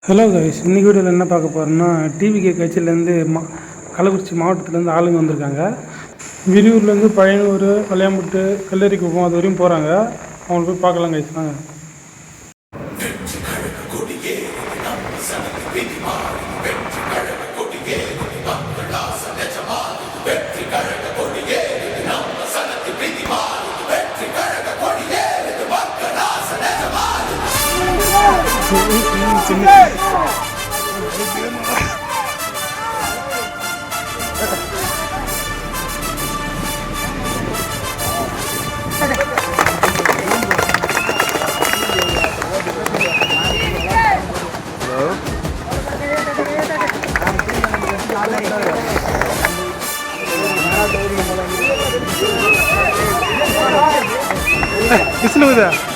Hello guys, இன்னைக்கு வீடியோவில் என்ன பார்க்க போகிறோம்னா டிவிகே கட்சியிலேருந்து கள்ளக்குறிச்சி மாவட்டத்துலேருந்து ஆளுங்க வந்திருக்காங்க. விரியூர்லேருந்து பழையனூர், கல்யாம்பட்டு, கல்லறிக்குப்பம் அது வரையும் போகிறாங்க. அவங்கள போய் பார்க்கலாம் கைஸ். வாங்க. Hello.